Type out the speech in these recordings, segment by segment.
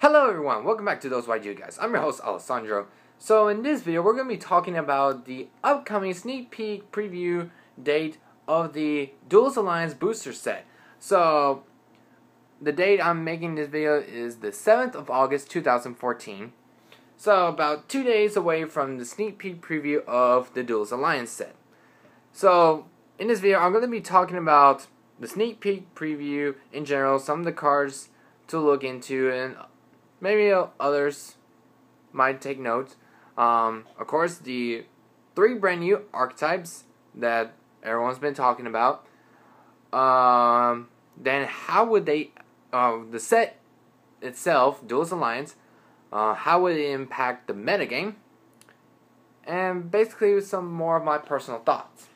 Hello everyone, welcome back to ThoseYGOguys. I'm your host Alessandro. So in this video we're going to be talking about the upcoming sneak peek preview date of the Duelist Alliance booster set. So the date I'm making this video is the 7th of August 2014. So about 2 days away from the sneak peek preview of the Duelist Alliance set. So in this video I'm going to be talking about the sneak peek preview in general, some of the cards to look into, and maybe others might take note. Of course, the 3 brand new archetypes that everyone's been talking about. Then how would they, the set itself, Duelist Alliance, how would it impact the metagame? And basically some more of my personal thoughts.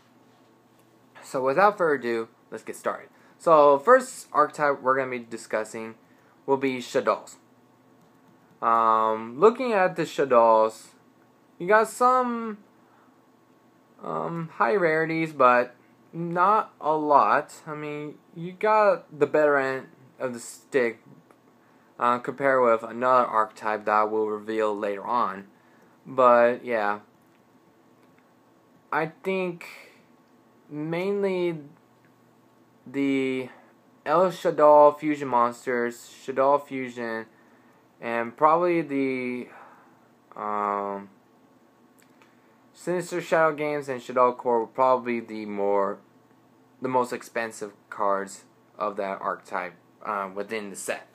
So without further ado, let's get started. So first archetype we're going to be discussing will be Shaddolls. Looking at the Shaddolls, you got some high rarities, but not a lot. I mean, you got the better end of the stick compared with another archetype that I will reveal later on. But yeah, I think mainly the El Shaddol fusion monsters, Shaddol fusion, and probably the Sinister Shadow Games and Shaddol Core will probably be the most expensive cards of that archetype within the set.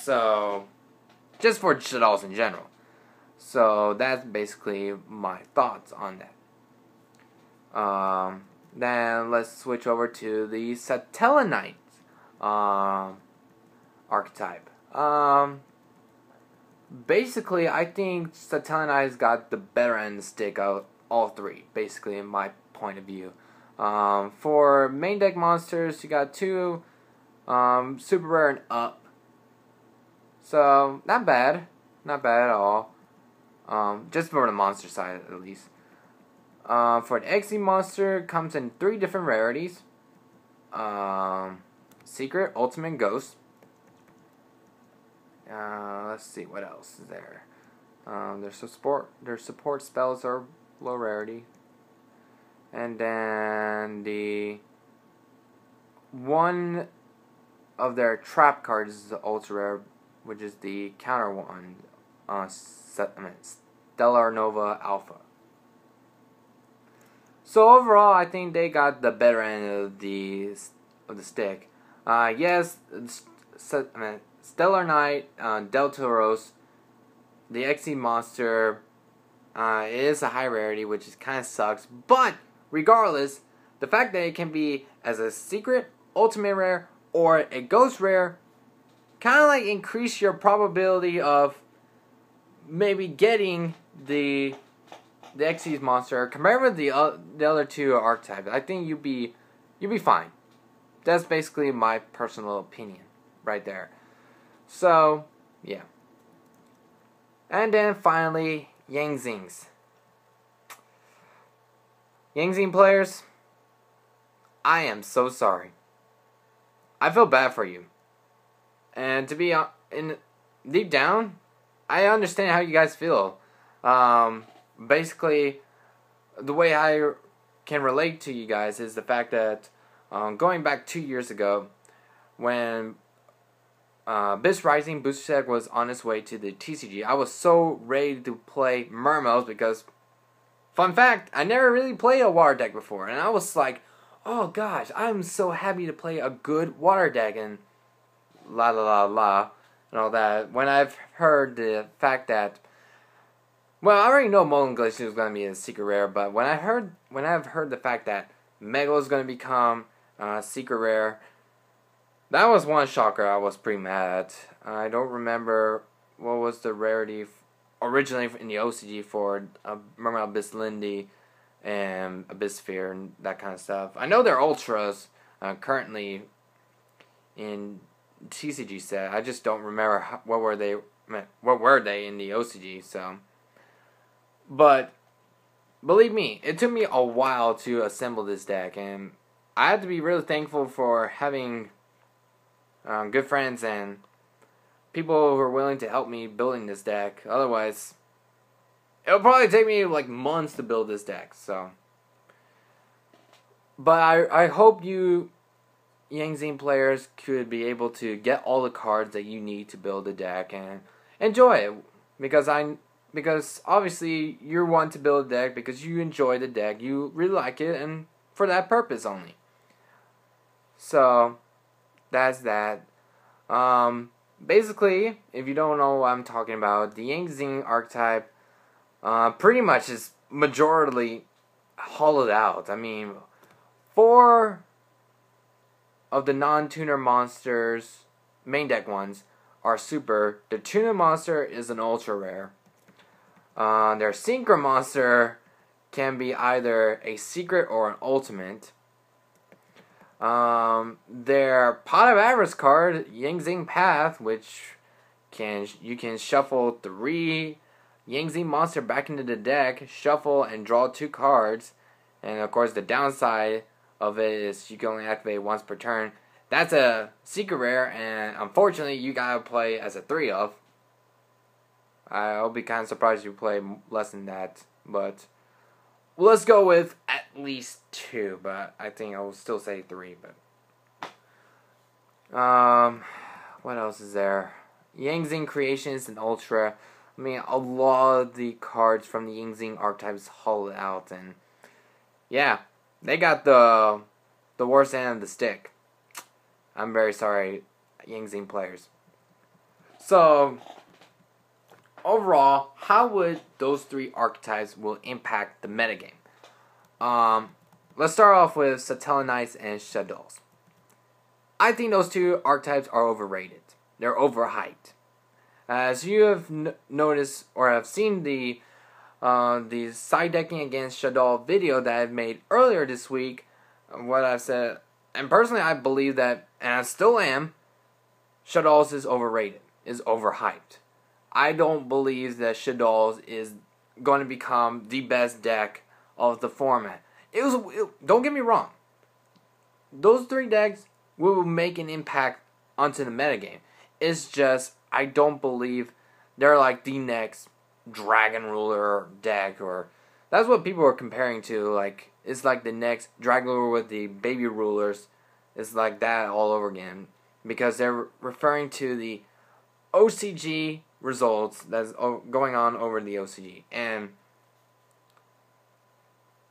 So just for Shaddolls in general. So that's basically my thoughts on that. Then let's switch over to the Satellanite archetype. Basically, I think Satellanite's got the better end of the stick of all 3, basically, in my point of view. For main deck monsters, you got 2 super rare and up. So, not bad. Not bad at all. Just for the monster side, at least. For the XE monster, comes in 3 different rarities. Secret, Ultimate, Ghost. Let's see what else is there. Their support spells are low rarity, and then the one of their trap cards is the ultra rare, which is the counter one. Stellar Nova Alpha. So overall, I think they got the better end of the stick. Yes, Stellar Knight, Deltaros, the XE monster, it is a high rarity, which is kind of sucks. But regardless, the fact that it can be as a secret, ultimate rare, or a ghost rare, kind of like increase your probability of maybe getting the XE monster compared with the other 2 archetypes. I think you'd be fine. That's basically my personal opinion right there. So, yeah. And then finally, Yang Zings. Yang Zing players, I am so sorry. I feel bad for you. And to be deep down, I understand how you guys feel. Basically, the way I can relate to you guys is the fact that going back 2 years ago, when Abyss Rising booster deck was on its way to the TCG, I was so ready to play Mermels because, fun fact, I never really played a water deck before, and I was like, oh gosh, I'm so happy to play a good water deck, and la la la la, and all that. When I've heard the fact that, well, I already know Molten Glacier was going to be a secret rare, but when I've heard the fact that Mega is going to become secret rare, that was one shocker I was pretty mad at. I don't remember what was the rarity originally in the OCG for Mermaid Abyss Lindy and Abyss Sphere and that kind of stuff. I know they're ultras currently in TCG set. I just don't remember what were they in the OCG. So, but believe me, it took me a while to assemble this deck, and I have to be really thankful for having good friends and people who are willing to help me building this deck. Otherwise, it'll probably take me like months to build this deck. So, but I hope you Yangzing players could be able to get all the cards that you need to build a deck and enjoy it, because obviously you want to build a deck because you enjoy the deck, you really like it, and for that purpose only. So that's that. Basically, if you don't know what I'm talking about, the Yangzing archetype pretty much is majorly hollowed out. I mean, 4 of the non-tuner monsters, main deck ones, are super. The tuner monster is an ultra rare. Their synchro monster can be either a secret or an ultimate. Their pot of avarice card, Yangzing Path, which you can shuffle 3 Yangzing monster back into the deck, shuffle and draw 2 cards, and of course the downside of it is you can only activate once per turn. That's a secret rare, and unfortunately you gotta play as a 3 of. I'll be kind of surprised you play less than that, but let's go with at least 2, but I think I will still say 3. But what else is there? Yangzing Creations and Ultra. I mean, a lot of the cards from the Yangzing archetypes hollowed out, and yeah, they got the worst end of the stick. I'm very sorry, Yangzing players. So overall, how would those 3 archetypes will impact the metagame? Let's start off with Satellinites and Shadows. I think those 2 archetypes are overrated. They're overhyped. As you have noticed or have seen the side decking against Shadow video that I've made earlier this week, what I've said, and personally I believe that, and I still am, Shadows is overrated, is overhyped. I don't believe that Shadows is going to become the best deck of the format. Don't get me wrong. Those 3 decks will make an impact onto the metagame. It's just, I don't believe they're like the next Dragon Ruler deck, or that's what people are comparing to. Like, it's like the next Dragon Ruler with the baby rulers. It's like that all over again, because they're referring to the OCG results that's going on over the OCG, and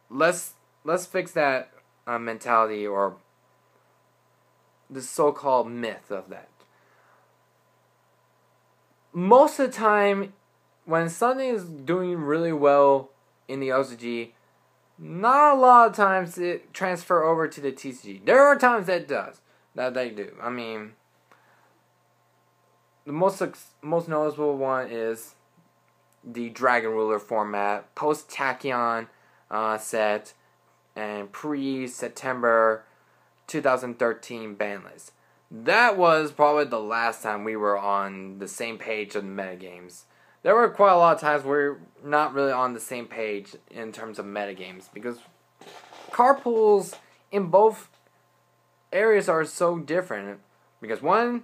let's fix that mentality, or the so-called myth of that. Most of the time, when something is doing really well in the OCG, not a lot of times it transfer over to the TCG. There are times that it does, that they do. I mean, the most noticeable one is the Dragon Ruler format, post-Tachyon set, and pre-September 2013 ban list. That was probably the last time we were on the same page of the metagames. There were quite a lot of times where we're not really on the same page in terms of metagames, because card pools in both areas are so different. Because one,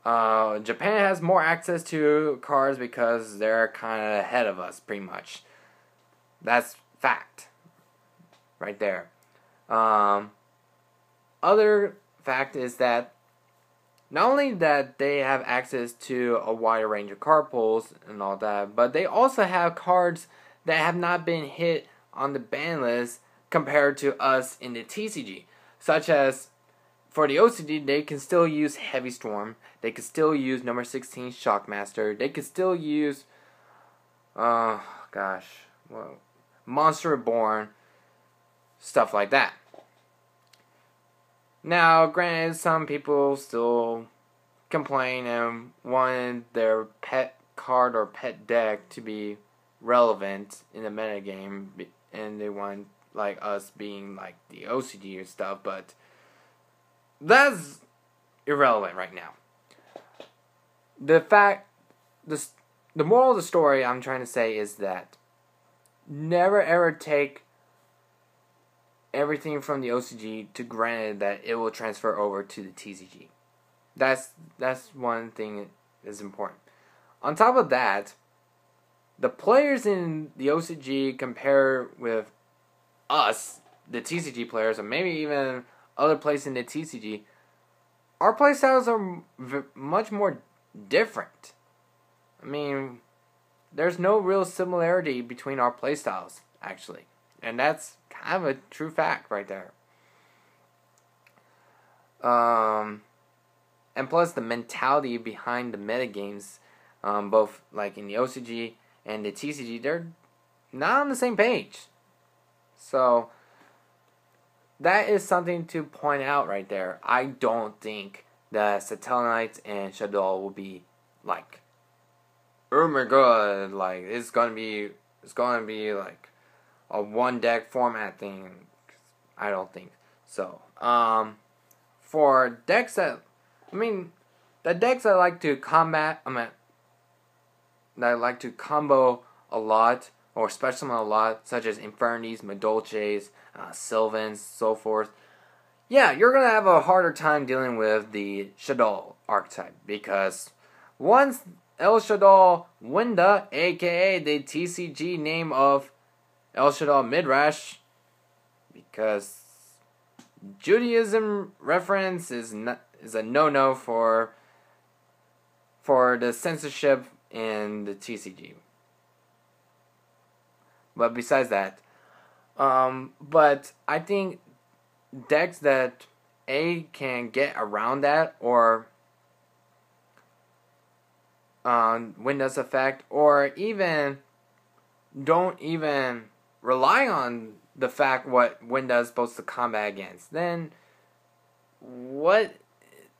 Japan has more access to cards because they're kind of ahead of us, pretty much. That's fact, right there. Other fact is that not only that they have access to a wider range of card pools and all that, but they also have cards that have not been hit on the ban list compared to us in the TCG. Such as, for the OCG, they can still use Heavy Storm, they can still use number 16 Shockmaster, they can still use, Monster Reborn, stuff like that. Now, granted, some people still complain and want their pet card or pet deck to be relevant in the metagame, and they want like us being like the OCD or stuff, but that's irrelevant right now. The moral of the story I'm trying to say is that never ever take everything from the OCG to granted that it will transfer over to the TCG. That's one thing is important. On top of that, the players in the OCG compare with us, the TCG players, or maybe even other players in the TCG, our playstyles are much more different. I mean, there's no real similarity between our playstyles, actually. And that's kind of a true fact right there. And plus the mentality behind the metagames, both like in the OCG and the TCG, they're not on the same page. So that is something to point out right there. I don't think that Satellites and Shadow will be like, oh my god, like it's gonna be like a one deck format thing. I don't think so. For decks that, the decks I like to combat, that I like to combo a lot, or special summon a lot, such as Infernities, Madolches, Sylvans, so forth. Yeah, you're going to have a harder time dealing with the Shadow archetype, because once El Shadow Winda, aka the TCG name of El Shadow Midrash, because Judaism reference is a no-no for the censorship in the TCG. But besides that, but I think decks that can get around that, or Windows effect, or even don't even rely on the fact what Windows is supposed to combat against, then what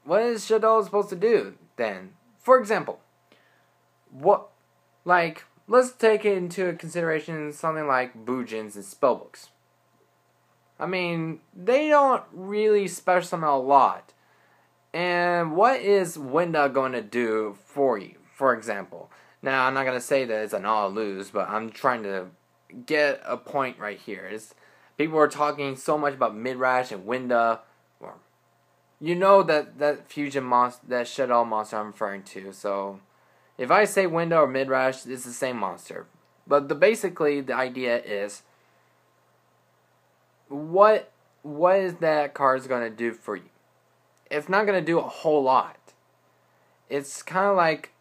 is Shadow supposed to do then? For example, let's take into consideration something like Boojins and Spellbooks. They don't really special summon a lot. And what is Winda going to do for you, for example? Now, I'm not going to say that it's an all-lose, but I'm trying to get a point right here. People are talking so much about Midrash and Winda. Or, that fusion monster, that Shadow monster I'm referring to. So, if I say Winda or Midrash, it's the same monster. But basically, the idea is, what is that card going to do for you? It's not going to do a whole lot. It's kind of like,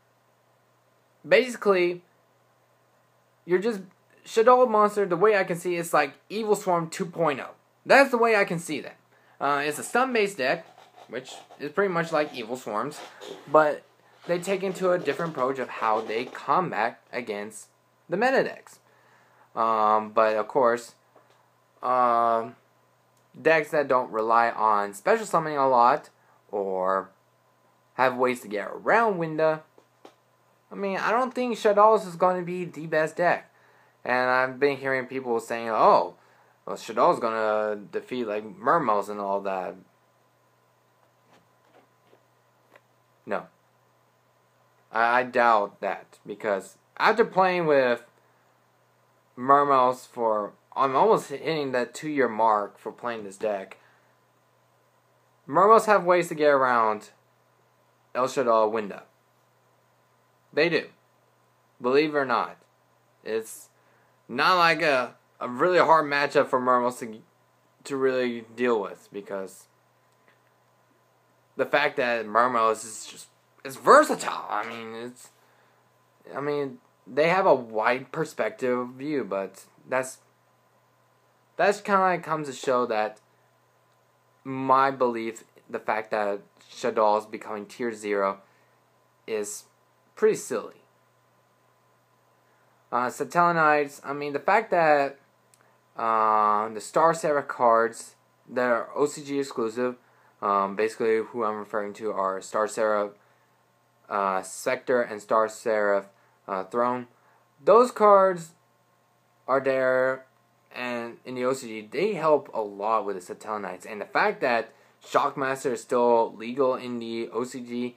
basically, you're just, Shadow monster, the way I can see it's like Evil Swarm 2.0. That's the way I can see that. It's a stun-based deck, which is pretty much like Evil Swarms, but they take into a different approach of how they combat against the meta decks. But of course, decks that don't rely on special summoning a lot, or have ways to get around Winda, I don't think Shadows is going to be the best deck. And I've been hearing people saying, oh, well, Shadow's going to defeat like Mermos and all that. No. I doubt that, because after playing with Mermos I'm almost hitting that 2-year mark for playing this deck. Mermos have ways to get around El Shadow Winda. They do. Believe it or not. It's not like a really hard matchup for Mermos to really deal with, because the fact that Mermos is it's versatile. They have a wide perspective view, but that's kind of like comes to show that my belief, the fact that Shadow is becoming tier 0, is pretty silly. Satellites, the fact that the Star Seraph cards that are OCG exclusive, basically who I'm referring to are Star Seraph Spectre and Star Seraph Throne. Those cards are there, and in the OCG, they help a lot with the Satellites. And the fact that Shockmaster is still legal in the OCG,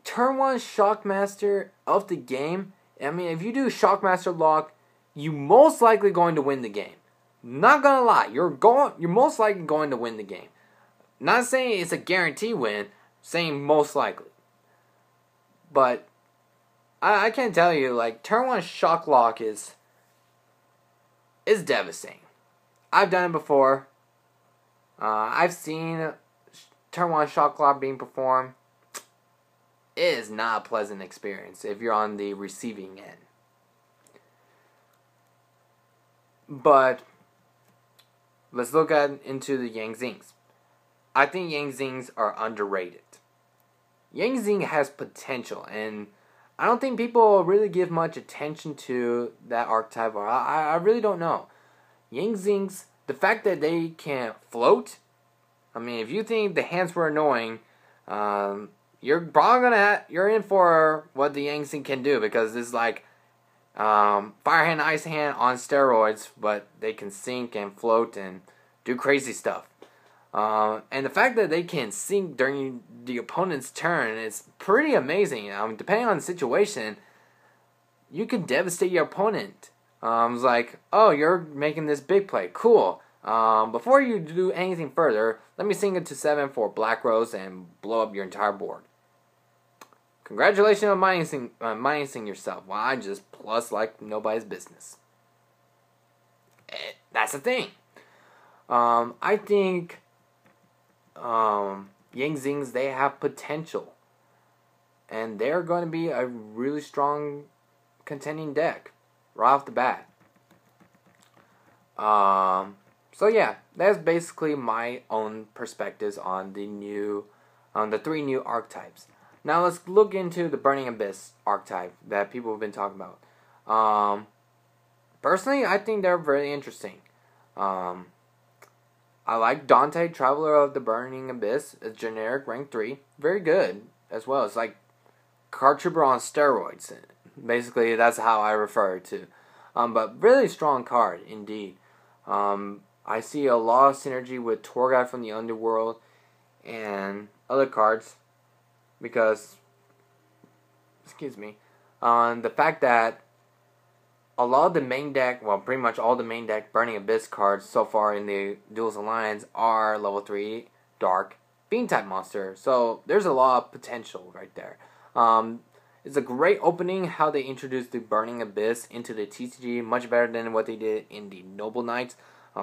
turn 1 Shockmaster of the game, if you do Shockmaster lock, you most likely going to win the game. Not gonna lie, you're most likely going to win the game. Not saying it's a guarantee win, saying most likely. But I can tell you, like, turn 1 Shock Lock is devastating. I've done it before. I've seen turn 1 Shock Lock being performed. It is not a pleasant experience if you're on the receiving end. But let's look into the Yang Zings. I think Yang Zings are underrated. Yang Zing has potential, and I don't think people really give much attention to that archetype. I really don't know. Yang Zings, the fact that they can float. I mean, if you think the hands were annoying, you're probably you're in for what the Yang Zing can do, because it's like Fire Hand, Ice Hand on steroids, but they can sink and float and do crazy stuff. And the fact that they can sink during the opponent's turn is pretty amazing. Depending on the situation, you can devastate your opponent. It's like, oh, you're making this big play. Cool. Before you do anything further, let me sink it to 7 for Black Rose and blow up your entire board. Congratulations on minusing yourself. Well, I just plus like nobody's business. That's the thing. I think Yang Zings, they have potential. And they're going to be a really strong contending deck right off the bat. So yeah, that's basically my own perspectives on the 3 new archetypes. Now let's look into the Burning Abyss archetype that people have been talking about. Personally, I think they're very interesting. I like Dante, Traveler of the Burning Abyss, a generic rank 3. Very good as well. It's like Card Trooper on steroids. Basically, that's how I refer it to. But really strong card, indeed. I see a lot of synergy with Torgai from the Underworld and other cards. Because, the fact that a lot of the main deck, well, pretty much all the main deck Burning Abyss cards so far in the Duelist Alliance are level 3 Dark Fiend type monster. So there's a lot of potential right there. It's a great opening how they introduced the Burning Abyss into the TCG, much better than what they did in the Noble Knights.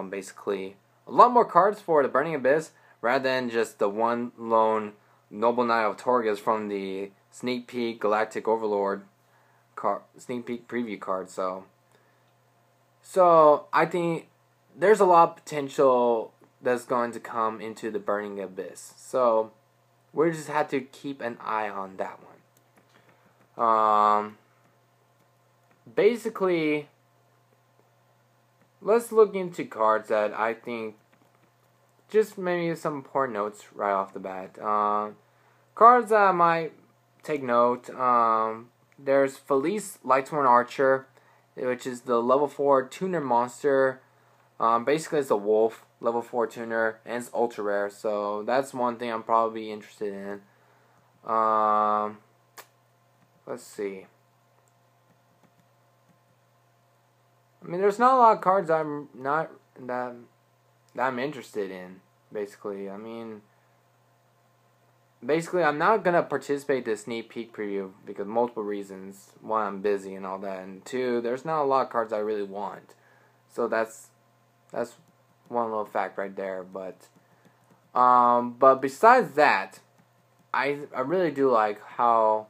Basically, a lot more cards for the Burning Abyss rather than just the one lone Noble Knight of Torgas from the Sneak Peek Galactic Overlord sneak peek preview card. So I think there's a lot of potential that's going to come into the Burning Abyss. So we just have to keep an eye on that one. Basically, let's look into cards that I think, just maybe some important notes right off the bat. Cards that I might take note. There's Felice Lightsworn Archer, which is the level 4 tuner monster. Basically, it's a wolf, level 4 tuner, and it's ultra rare. So that's one thing I'm probably interested in. Let's see. I mean, there's not a lot of cards that I'm interested in. Basically, I'm not gonna participate in the sneak peek preview because multiple reasons. 1, I'm busy and all that, and 2, there's not a lot of cards I really want. So that's one little fact right there. But besides that, I really do like how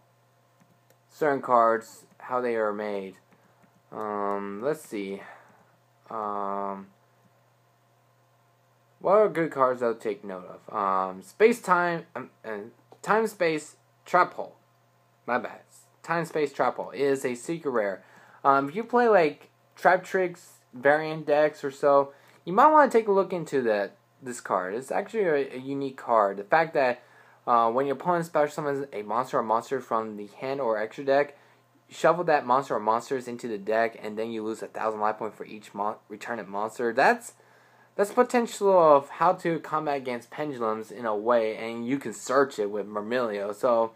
certain cards, how they are made. Let's see. What are good cards I'll take note of? Time Space Trap Hole. My bad. Time Space Trap Hole is a secret rare. If you play like Trap Tricks variant decks or so, you might want to take a look into this card. It's actually a unique card. The fact that when your opponent special summons a monster or monster from the hand or extra deck, you shuffle that monster or monsters into the deck, and then you lose 1,000 life points for each returned monster. That's potential of how to combat against pendulums in a way, and you can search it with Myrmilio. So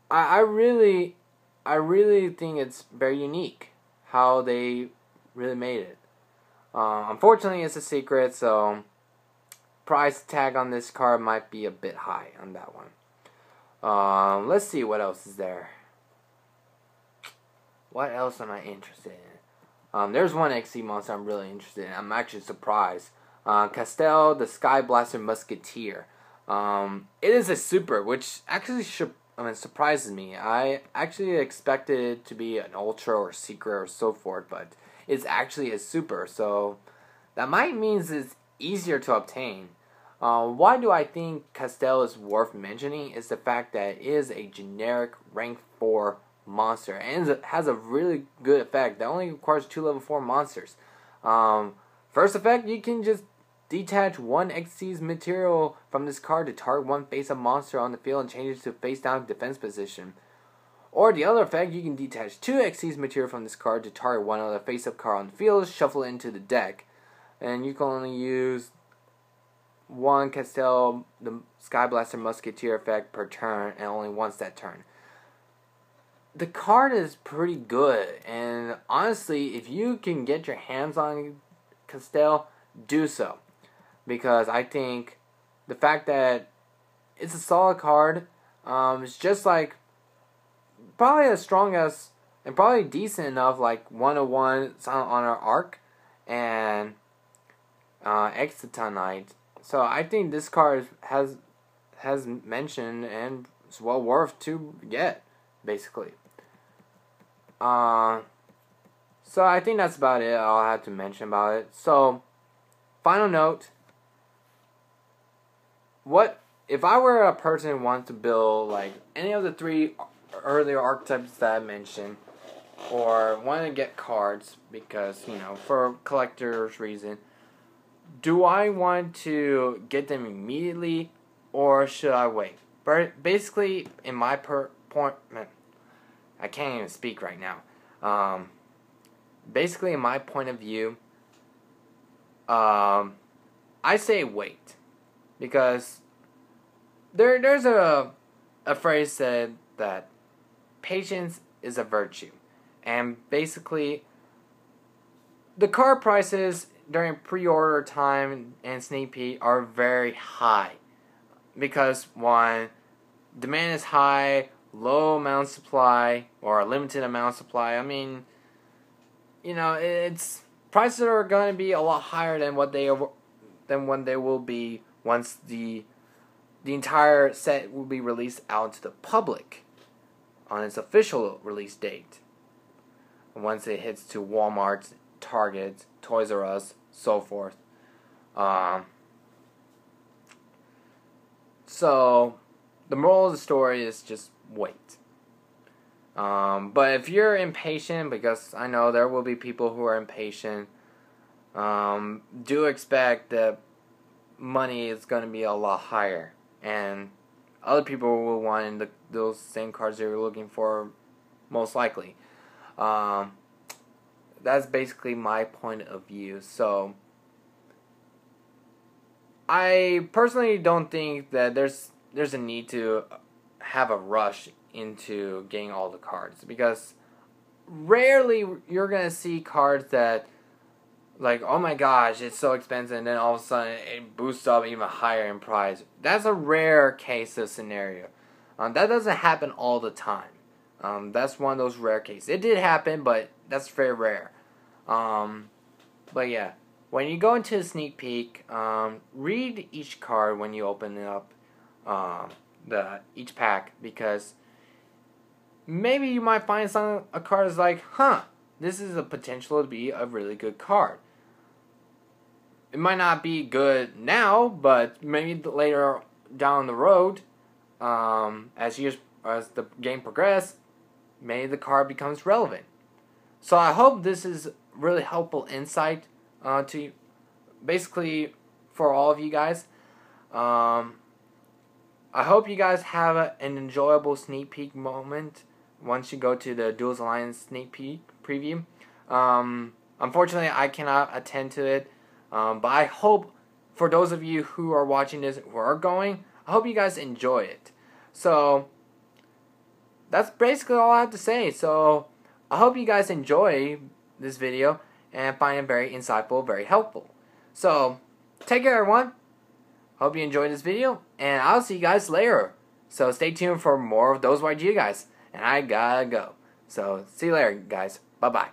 I really think it's very unique how they really made it. Unfortunately, it's a secret, so price tag on this card might be a bit high on that one. Let's see what else is there. What else am I interested in? There's one XC monster I'm really interested in. I'm actually surprised. Castel, the Sky Blaster Musketeer. It is a super, which actually surprises me. I actually expected it to be an ultra or secret or so forth, but it's actually a super, so that might means it's easier to obtain. Why do I think Castel is worth mentioning is the fact that it is a generic rank 4 monster and it has a really good effect that only requires 2 level 4 monsters. First effect, you can just detach one XC's material from this card to target one face-up monster on the field and change it to face-down defense position. Or the other effect, you can detach 2 XC's material from this card to target one other face-up card on the field, shuffle it into the deck. And you can only use one Castel, the Sky Blaster Musketeer effect per turn, and only once that turn. The card is pretty good, and honestly, if you can get your hands on Castel, do so. Because I think the fact that it's a solid card, it's just like probably as strong as and probably decent enough like 101 Silent Honor Arc and Excitonite. So I think this card has mentioned and is well worth to get, basically. So I think that's about it. I'll have to mention about it. So, final note. What if I were a person who wants to build like any of the 3 earlier archetypes that I mentioned, or want to get cards because, you know, for collector's reason, do I want to get them immediately or should I wait? Basically, in my point, I can't even speak right now. Basically, in my point of view, I say wait. Because there's a phrase said that patience is a virtue. And basically, the card prices during pre-order time and sneak peek are very high. Because, one, demand is high, low amount of supply, or a limited amount of supply. I mean, you know, it's prices are going to be a lot higher than what they will be once the entire set will be released out to the public on its official release date. Once it hits to Walmart, Target, Toys R Us, so forth. So the moral of the story is just wait. But if you're impatient, because I know there will be people who are impatient, do expect that money is going to be a lot higher, and other people will want those same cards you're looking for, most likely. That's basically my point of view. So I personally don't think that there's a need to have a rush into getting all the cards, because rarely you're going to see cards that, like, oh my gosh, it's so expensive, and then all of a sudden it boosts up even higher in price. That's a rare case of scenario. That doesn't happen all the time. That's one of those rare cases. It did happen, but that's very rare. But yeah, when you go into a sneak peek, read each card when you open it up, each pack, because maybe you might find a card is like, this is a potential to be a really good card. It might not be good now, but maybe later down the road, as the game progresses, maybe the card becomes relevant. So I hope this is really helpful insight to you, basically for all of you guys. I hope you guys have an enjoyable sneak peek moment once you go to the Duelist Alliance sneak peek preview. Unfortunately, I cannot attend to it, but I hope for those of you who are watching this who are going, I hope you guys enjoy it. So that's basically all I have to say. So I hope you guys enjoy this video and find it very insightful, very helpful. So take care, everyone. Hope you enjoyed this video, and I'll see you guys later. So stay tuned for more of those YG guys. And I gotta go. So see you later, guys. Bye-bye.